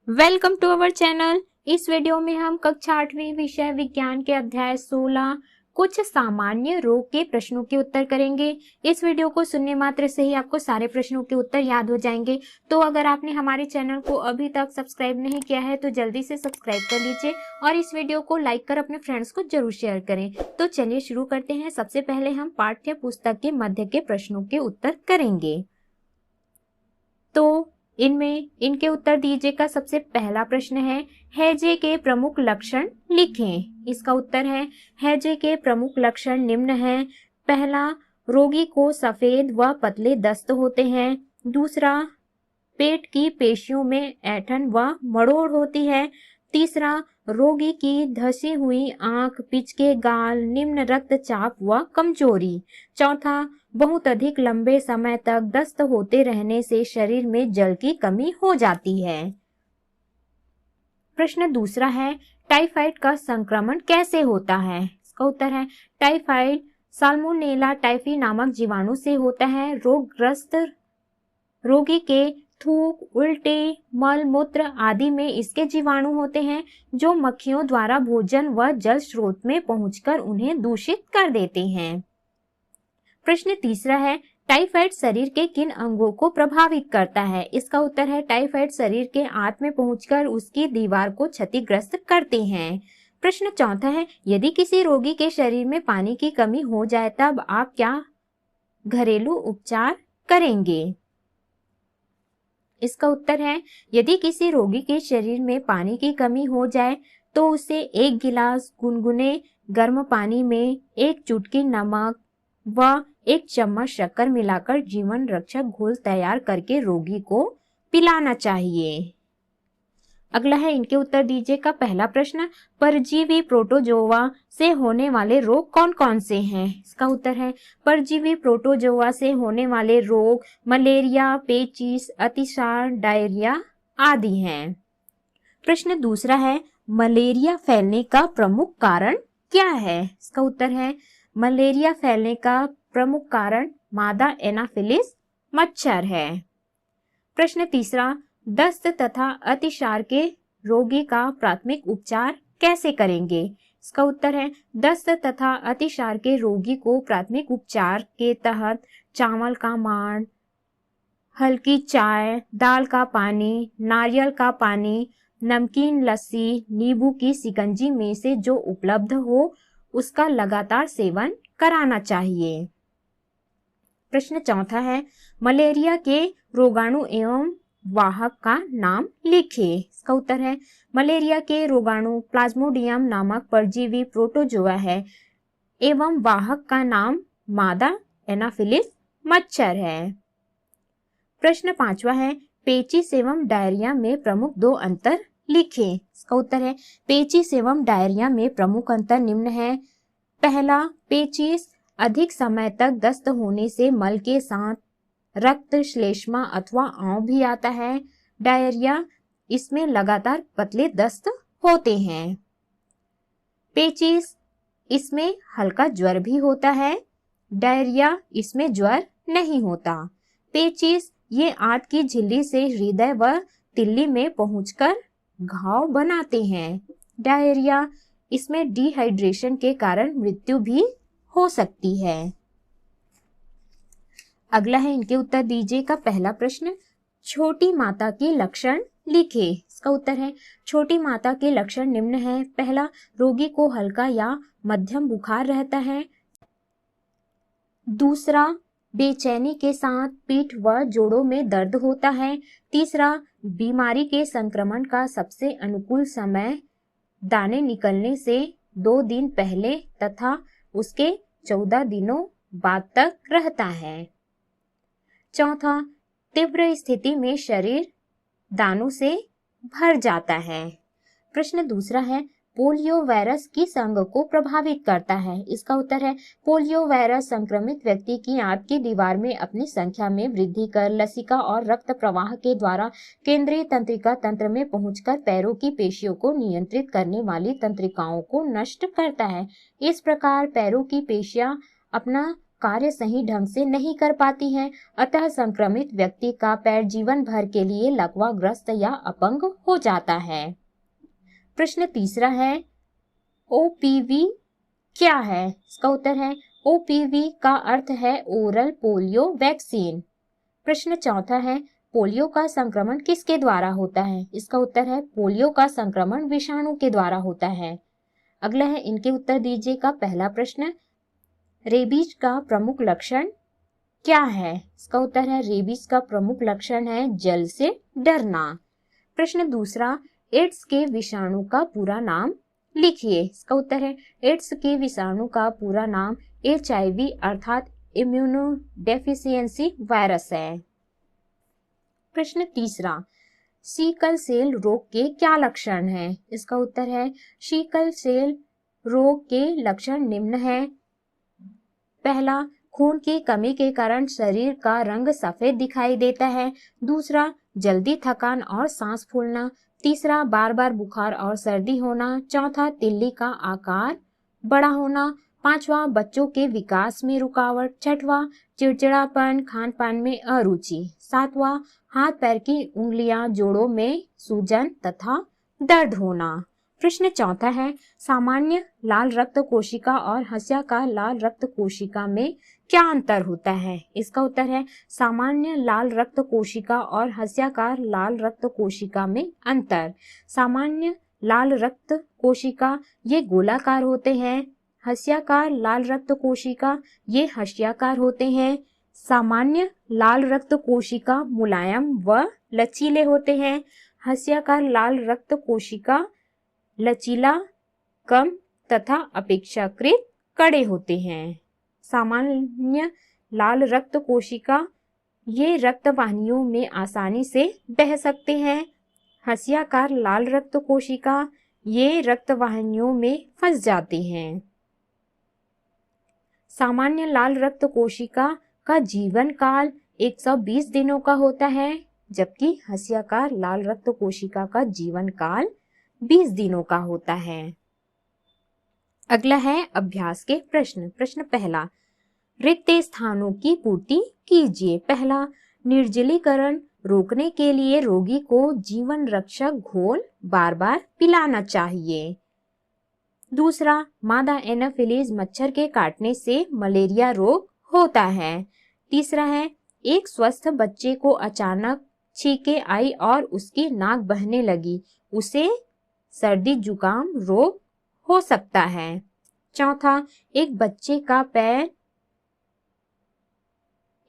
Welcome to our channel. इस video में हम कक्षा 8वीं विषय विज्ञान के अध्याय 16 कुछ सामान्य रोग के प्रश्नों के उत्तर करेंगे। इस वीडियो को सुनने मात्र से ही आपको सारे प्रश्नों के उत्तर याद हो जाएंगे। तो अगर आपने हमारे चैनल को अभी तक सब्सक्राइब नहीं किया है तो जल्दी से सब्सक्राइब कर लीजिए और इस वीडियो को लाइक कर अपने फ्रेंड्स को जरूर शेयर करें। तो चलिए शुरू करते हैं। सबसे पहले हम पाठ्य पुस्तक के मध्य के प्रश्नों के उत्तर करेंगे। तो इनके उत्तर दीजिएगा। सबसे पहला प्रश्न है, हैजे के प्रमुख लक्षण लिखें। इसका उत्तर है, हैजे के प्रमुख लक्षण निम्न हैं। पहला, रोगी को सफेद व पतले दस्त होते हैं। दूसरा, पेट की पेशियों में ऐंठन व मरोड़ होती है। तीसरा, रोगी की धसी हुई आंख, पिचके गाल, निम्न रक्तचाप व कमजोरी। चौथा, बहुत अधिक लंबे समय तक दस्त होते रहने से शरीर में जल की कमी हो जाती है। प्रश्न दूसरा है, टाइफाइड का संक्रमण कैसे होता है। इसका उत्तर है, टाइफाइड साल्मोनेला टाइफी नामक जीवाणु से होता है। रोगग्रस्त रोगी के थूक, उल्टे, मल मूत्र आदि में इसके जीवाणु होते हैं जो मक्खियों द्वारा भोजन व जल स्रोत में पहुंचकर उन्हें दूषित कर देते हैं। प्रश्न तीसरा है, टाइफाइड शरीर के किन अंगों को प्रभावित करता है। इसका उत्तर है, टाइफाइड शरीर के आंत में पहुंचकर उसकी दीवार को क्षतिग्रस्त करते हैं। प्रश्न चौथा है, यदि किसी रोगी के शरीर में पानी की कमी हो जाए तब आप क्या घरेलू उपचार करेंगे। इसका उत्तर है, यदि किसी रोगी के शरीर में पानी की कमी हो जाए तो उसे 1 गिलास गुनगुने गर्म पानी में 1 चुटकी नमक व 1 चम्मच शक्कर मिलाकर जीवन रक्षक घोल तैयार करके रोगी को पिलाना चाहिए। अगला है, इनके उत्तर दीजिएगा। पहला प्रश्न, परजीवी प्रोटोजोआ से होने वाले रोग कौन कौन से हैं। इसका उत्तर है, परजीवी प्रोटोजोआ से होने वाले रोग मलेरिया, पेचिस, अतिसार, डायरिया आदि हैं। प्रश्न दूसरा है, मलेरिया फैलने का प्रमुख कारण क्या है। इसका उत्तर है, मलेरिया फैलने का प्रमुख कारण मादा एनाफिलिस मच्छर है। प्रश्न तीसरा, दस्त तथा अतिसार के रोगी का प्राथमिक उपचार कैसे करेंगे। इसका उत्तर है, दस्त तथा अतिसार के रोगी को प्राथमिक उपचार के तहत चावल का मांड, हल्की चाय, दाल का पानी, नारियल का पानी, नमकीन लस्सी, नींबू की शिकंजी में से जो उपलब्ध हो उसका लगातार सेवन कराना चाहिए। प्रश्न चौथा है, मलेरिया के रोगाणु एवं वाहक का नाम लिखिए। इसका उत्तर है, मलेरिया के रोगाणु प्लाज्मोडियम नामक परजीवी प्रोटोजोआ है एवं वाहक का नाम मादा एनाफिलिस मच्छर है। प्रश्न पांचवा है, पेचिस एवं डायरिया में प्रमुख 2 अंतर लिखें। इसका उत्तर है, पेचिस एवं डायरिया में प्रमुख अंतर निम्न है। पहला, पेचिस अधिक समय तक दस्त होने से मल के साथ रक्त, श्लेष्मा अथवा आंव भी आता है। डायरिया, इसमें लगातार पतले दस्त होते हैं। पेचिस, इसमें हल्का ज्वर भी होता है। डायरिया, इसमें ज्वर नहीं होता। पेचिस, ये आंत की झिल्ली से हृदय व तिल्ली में पहुंचकर घाव बनाते हैं। डायरिया, इसमें डिहाइड्रेशन के कारण मृत्यु भी हो सकती है। अगला है, इनके उत्तर दीजिएगा। पहला प्रश्न, छोटी माता के लक्षण लिखे। इसका उत्तर है, छोटी माता के लक्षण निम्न है। पहला, रोगी को हल्का या मध्यम बुखार रहता है। दूसरा, बेचैनी के साथ पीठ व जोड़ों में दर्द होता है। तीसरा, बीमारी के संक्रमण का सबसे अनुकूल समय दाने निकलने से 2 दिन पहले तथा उसके 14 दिनों बाद तक रहता है। चौथा, तीव्र स्थिति में शरीर दानों से भर जाता है। प्रश्न दूसरा है, पोलियो वायरस किस अंग को प्रभावित करता है। इसका उत्तर है, पोलियो वायरस संक्रमित व्यक्ति की आंत की दीवार में अपनी संख्या में वृद्धि कर लसिका और रक्त प्रवाह के द्वारा केंद्रीय तंत्रिका तंत्र में पहुंचकर पैरों की पेशियों को नियंत्रित करने वाली तंत्रिकाओं को नष्ट करता है। इस प्रकार पैरों की पेशियां अपना कार्य सही ढंग से नहीं कर पाती हैं, अतः संक्रमित व्यक्ति का पैर जीवन भर के लिए लकवाग्रस्त या अपंग हो जाता है। प्रश्न तीसरा है, ओपीवी क्या है? इसका उत्तर है ओपीवी का अर्थ है ओरल पोलियो वैक्सीन। प्रश्न चौथा है, पोलियो का संक्रमण किसके द्वारा होता है? इसका उत्तर है पोलियो का संक्रमण विषाणु के द्वारा होता है। अगला है, इनके उत्तर दीजिएगा। पहला प्रश्न, रेबीज का प्रमुख लक्षण क्या है? इसका उत्तर है रेबीज का प्रमुख लक्षण है जल से डरना। प्रश्न दूसरा, एड्स के विषाणु का पूरा नाम लिखिए। इसका उत्तर है एड्स के विषाणु का पूरा नाम HIV अर्थात इम्यूनोडेफिशिएंसी वायरस है। प्रश्न तीसरा, सिकल सेल रोग के क्या लक्षण हैं? इसका उत्तर है सिकल सेल रोग के लक्षण निम्न है। पहला, खून की कमी के कारण शरीर का रंग सफेद दिखाई देता है। दूसरा, जल्दी थकान और सांस फूलना। तीसरा, बार बार बुखार और सर्दी होना। चौथा, तिल्ली का आकार बड़ा होना। पांचवा, बच्चों के विकास में रुकावट। छठवां, चिड़चिड़ापन, खान पान में अरुचि। सातवां, हाथ पैर की उंगलियां जोड़ों में सूजन तथा दर्द होना। प्रश्न चौथा है, सामान्य लाल रक्त कोशिका और हंस्याकार लाल रक्त कोशिका में क्या अंतर होता है? इसका उत्तर है सामान्य लाल रक्त कोशिका और हंस्याकार लाल रक्त कोशिका में अंतर। सामान्य लाल रक्त कोशिका ये गोलाकार होते हैं, हंस्याकार लाल रक्त कोशिका ये हंसियाकार होते हैं। सामान्य लाल रक्त कोशिका मुलायम व लचीले होते हैं, हंस्याकार लाल रक्त कोशिका लचीला, कम तथा अपेक्षाकृत कड़े होते हैं। सामान्य लाल रक्त कोशिका ये रक्त वाहिनियों में आसानी से बह सकते हैं। हंसियाकार लाल रक्त कोशिका ये रक्त वाहिनियों में फंस जाते हैं। सामान्य लाल रक्त कोशिका का जीवन काल 120 दिनों का होता है, जबकि हंसियाकार लाल रक्त कोशिका का जीवन काल 20 दिनों का होता है। अगला है अभ्यास के प्रश्न। प्रश्न पहला, रिक्त स्थानों की पूर्ति कीजिए। पहला, निर्जलीकरण रोकने के लिए रोगी को जीवन रक्षक घोल बार बार पिलाना चाहिए। दूसरा, मादा एनाफिलीज मच्छर के काटने से मलेरिया रोग होता है। तीसरा है, एक स्वस्थ बच्चे को अचानक छींके आई और उसकी नाक बहने लगी, उसे सर्दी जुकाम रोग हो सकता है। चौथा, एक बच्चे का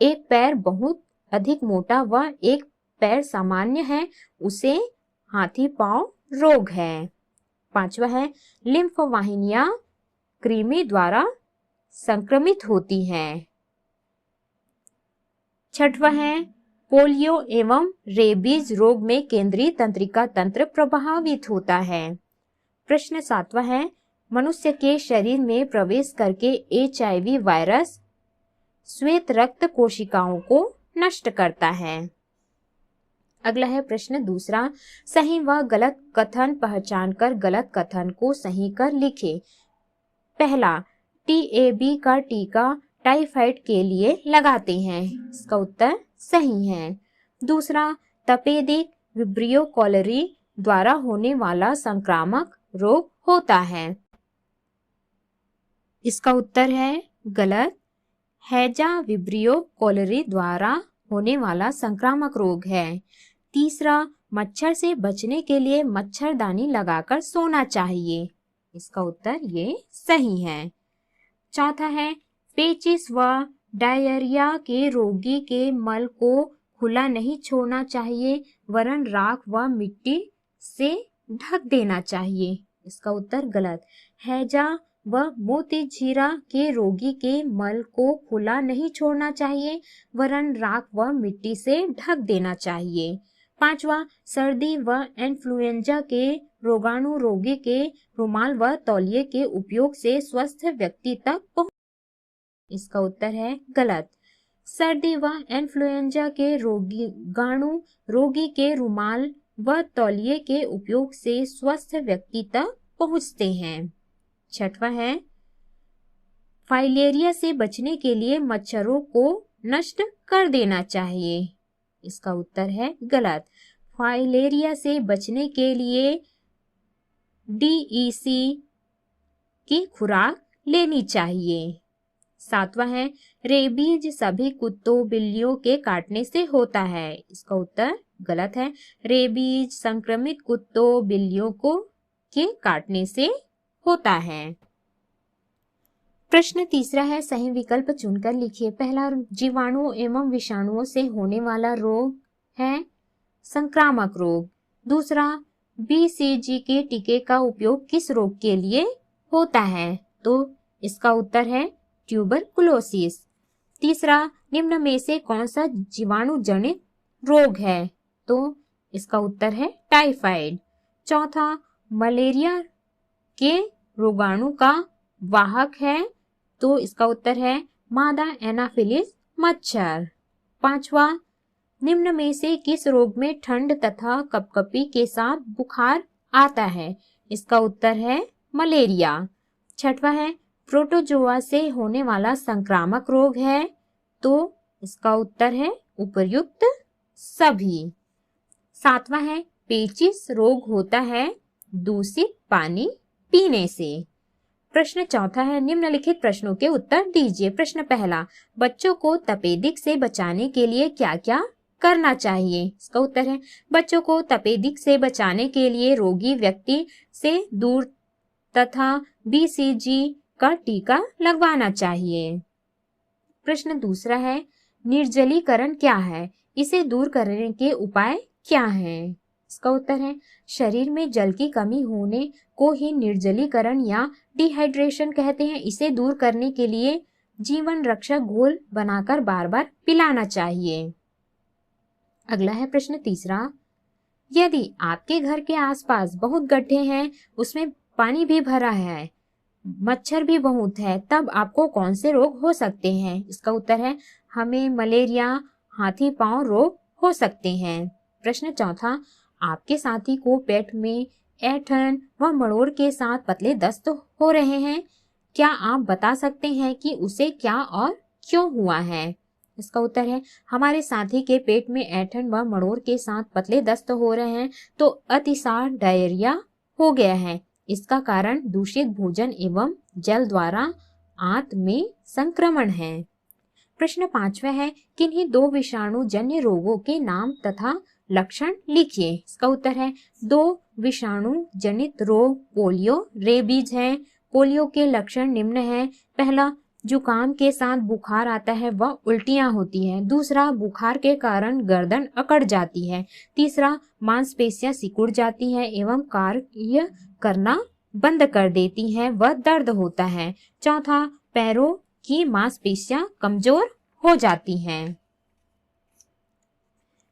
एक पैर बहुत अधिक मोटा व एक पैर सामान्य है, उसे हाथी पांव रोग है। पांचवा है, लिम्फ वाहिनियां कृमि द्वारा संक्रमित होती हैं। छठवा है, पोलियो एवं रेबीज रोग में केंद्रीय तंत्रिका तंत्र प्रभावित होता है। प्रश्न सातवां है, मनुष्य के शरीर में प्रवेश करके HIV वायरस श्वेत रक्त कोशिकाओं को नष्ट करता है। अगला है प्रश्न दूसरा, सही व गलत कथन पहचान कर गलत कथन को सही कर लिखे। पहला, TAB का टीका टाइफाइड के लिए लगाते हैं, इसका उत्तर सही है। दूसरा, तपेदिक विब्रियो कॉलेरी द्वारा होने वाला संक्रामक रोग होता है, इसका उत्तर है गलत। हैजा विब्रियो कॉलेरी द्वारा होने वाला संक्रामक रोग है। तीसरा, मच्छर से बचने के लिए मच्छरदानी लगाकर सोना चाहिए, इसका उत्तर ये सही है। चौथा है, पेचिस व डायरिया के रोगी के मल को खुला नहीं छोड़ना चाहिए, वरन राख व मिट्टी से ढक देना चाहिए, इसका उत्तर गलत। हैजा व मोतीझीरा के रोगी के मल को खुला नहीं छोड़ना चाहिए, वरन राख व मिट्टी से ढक देना चाहिए। पांचवा, सर्दी व इन्फ्लुएंजा के रोगाणु रोगी के रुमाल व तौलिए के उपयोग से स्वस्थ व्यक्ति तक पहुंच, इसका उत्तर है गलत। सर्दी व इन्फ्लुएंजा के रोगाणु रोगी के रुमाल व तौलिए के उपयोग से स्वस्थ व्यक्ति तक पहुंचते हैं। छठवां है, फाइलेरिया से बचने के लिए मच्छरों को नष्ट कर देना चाहिए। इसका उत्तर है गलत। फाइलेरिया से बचने के लिए DEC की खुराक लेनी चाहिए। 7वां है रेबीज सभी कुत्तों बिल्लियों के काटने से होता है। इसका उत्तर गलत है। रेबीज संक्रमित कुत्तों बिल्लियों को के काटने से होता है। प्रश्न तीसरा है सही विकल्प चुनकर लिखिए। पहला जीवाणु एवं विषाणुओं से होने वाला रोग है संक्रामक रोग। दूसरा BCG के टीके का उपयोग किस रोग के लिए होता है? तो इसका उत्तर है ट्यूबरकुलोसिस। तीसरा निम्न में से कौन सा जीवाणु जनित रोग है? तो इसका उत्तर है टाइफाइड। चौथा मलेरिया के रोगाणु का वाहक है। तो इसका उत्तर है मादा एनाफिलिस मच्छर। पांचवा निम्न में से किस रोग में ठंड तथा कपकपी के साथ बुखार आता है? इसका उत्तर है मलेरिया। छठवां है प्रोटोजोआ से होने वाला संक्रामक रोग है। तो इसका उत्तर है उपर्युक्त सभी। सातवां है पेचिश रोग होता है दूषित पानी पीने से। प्रश्न चौथा है निम्नलिखित प्रश्नों के उत्तर दीजिए। प्रश्न पहला बच्चों को तपेदिक से बचाने के लिए क्या क्या करना चाहिए? इसका उत्तर है बच्चों को तपेदिक से बचाने के लिए रोगी व्यक्ति से दूर तथा BCG का टीका लगवाना चाहिए। प्रश्न दूसरा है निर्जलीकरण क्या है? इसे दूर करने के उपाय क्या हैं? इसका उत्तर है शरीर में जल की कमी होने को ही निर्जलीकरण या डिहाइड्रेशन कहते हैं। इसे दूर करने के लिए जीवन रक्षक घोल बनाकर बार बार पिलाना चाहिए। अगला है प्रश्न तीसरा यदि आपके घर के आसपास बहुत गड्ढे हैं, उसमें पानी भी भरा है, मच्छर भी बहुत है, तब आपको कौन से रोग हो सकते हैं? इसका उत्तर है हमें मलेरिया हाथी पांव रोग हो सकते हैं। प्रश्न चौथा आपके साथी को पेट में ऐंठन व मरोड़ के साथ पतले दस्त हो रहे हैं, क्या आप बता सकते हैं कि उसे क्या और क्यों हुआ है? इसका उत्तर है हमारे साथी के पेट में ऐंठन व मरोड़ के साथ पतले दस्त हो रहे हैं तो अतिसार डायरिया हो गया है। इसका कारण दूषित भोजन एवं जल द्वारा आंत में संक्रमण है। प्रश्न पांचवा है किन्हीं दो विषाणु जन्य रोगों के नाम तथा लक्षण लिखिए। इसका उत्तर है दो विषाणु जनित रोग पोलियो रेबीज है। पोलियो के लक्षण निम्न है। पहला जुकाम के साथ बुखार आता है व उल्टियां होती है। दूसरा बुखार के कारण गर्दन अकड़ जाती है। तीसरा मांसपेशियां सिकुड़ जाती है एवं कार्य करना बंद कर देती हैं व दर्द होता है। चौथा पैरों की मांसपेशियां कमजोर हो जाती हैं।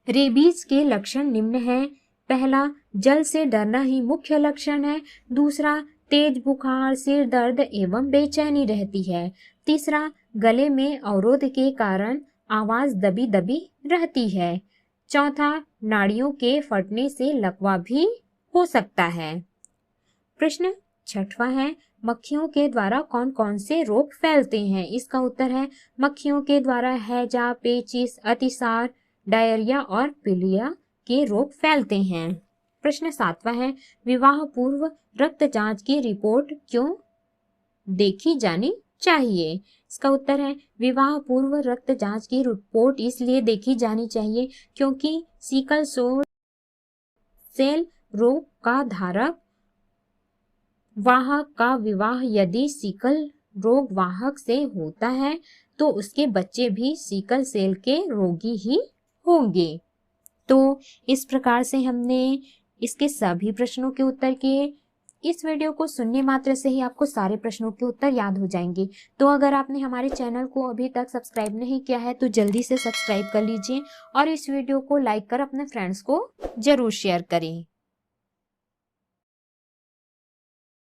रेबीज के लक्षण निम्न है। पहला जल से डरना ही मुख्य लक्षण है। दूसरा तेज बुखार सिर दर्द एवं बेचैनी रहती है। तीसरा गले में अवरोध के कारण आवाज दबी दबी रहती है। चौथा नाड़ियों के फटने से लकवा भी हो सकता है। प्रश्न छठवां है मक्खियों के द्वारा कौन कौन से रोग फैलते हैं? इसका उत्तर है मक्खियों के द्वारा हैजा पेचिश अतिसार डायरिया और पीलिया के रोग फैलते हैं। प्रश्न सातवां है विवाह पूर्व रक्त जांच की रिपोर्ट क्यों देखी जानी चाहिए? इसका उत्तर है विवाह पूर्व रक्त जांच की रिपोर्ट इसलिए देखी जानी चाहिए क्योंकि सिकल सेल रोग का धारक वाहक का विवाह यदि सिकल रोग वाहक से होता है तो उसके बच्चे भी सिकल सेल के रोगी ही होंगे। तो इस प्रकार से हमने इसके सभी प्रश्नों के उत्तर किए। इस वीडियो को सुनने मात्र से ही आपको सारे प्रश्नों के उत्तर याद हो जाएंगे। तो अगर आपने हमारे चैनल को अभी तक सब्सक्राइब नहीं किया है तो जल्दी से सब्सक्राइब कर लीजिए और इस वीडियो को लाइक कर अपने फ्रेंड्स को जरूर शेयर करें।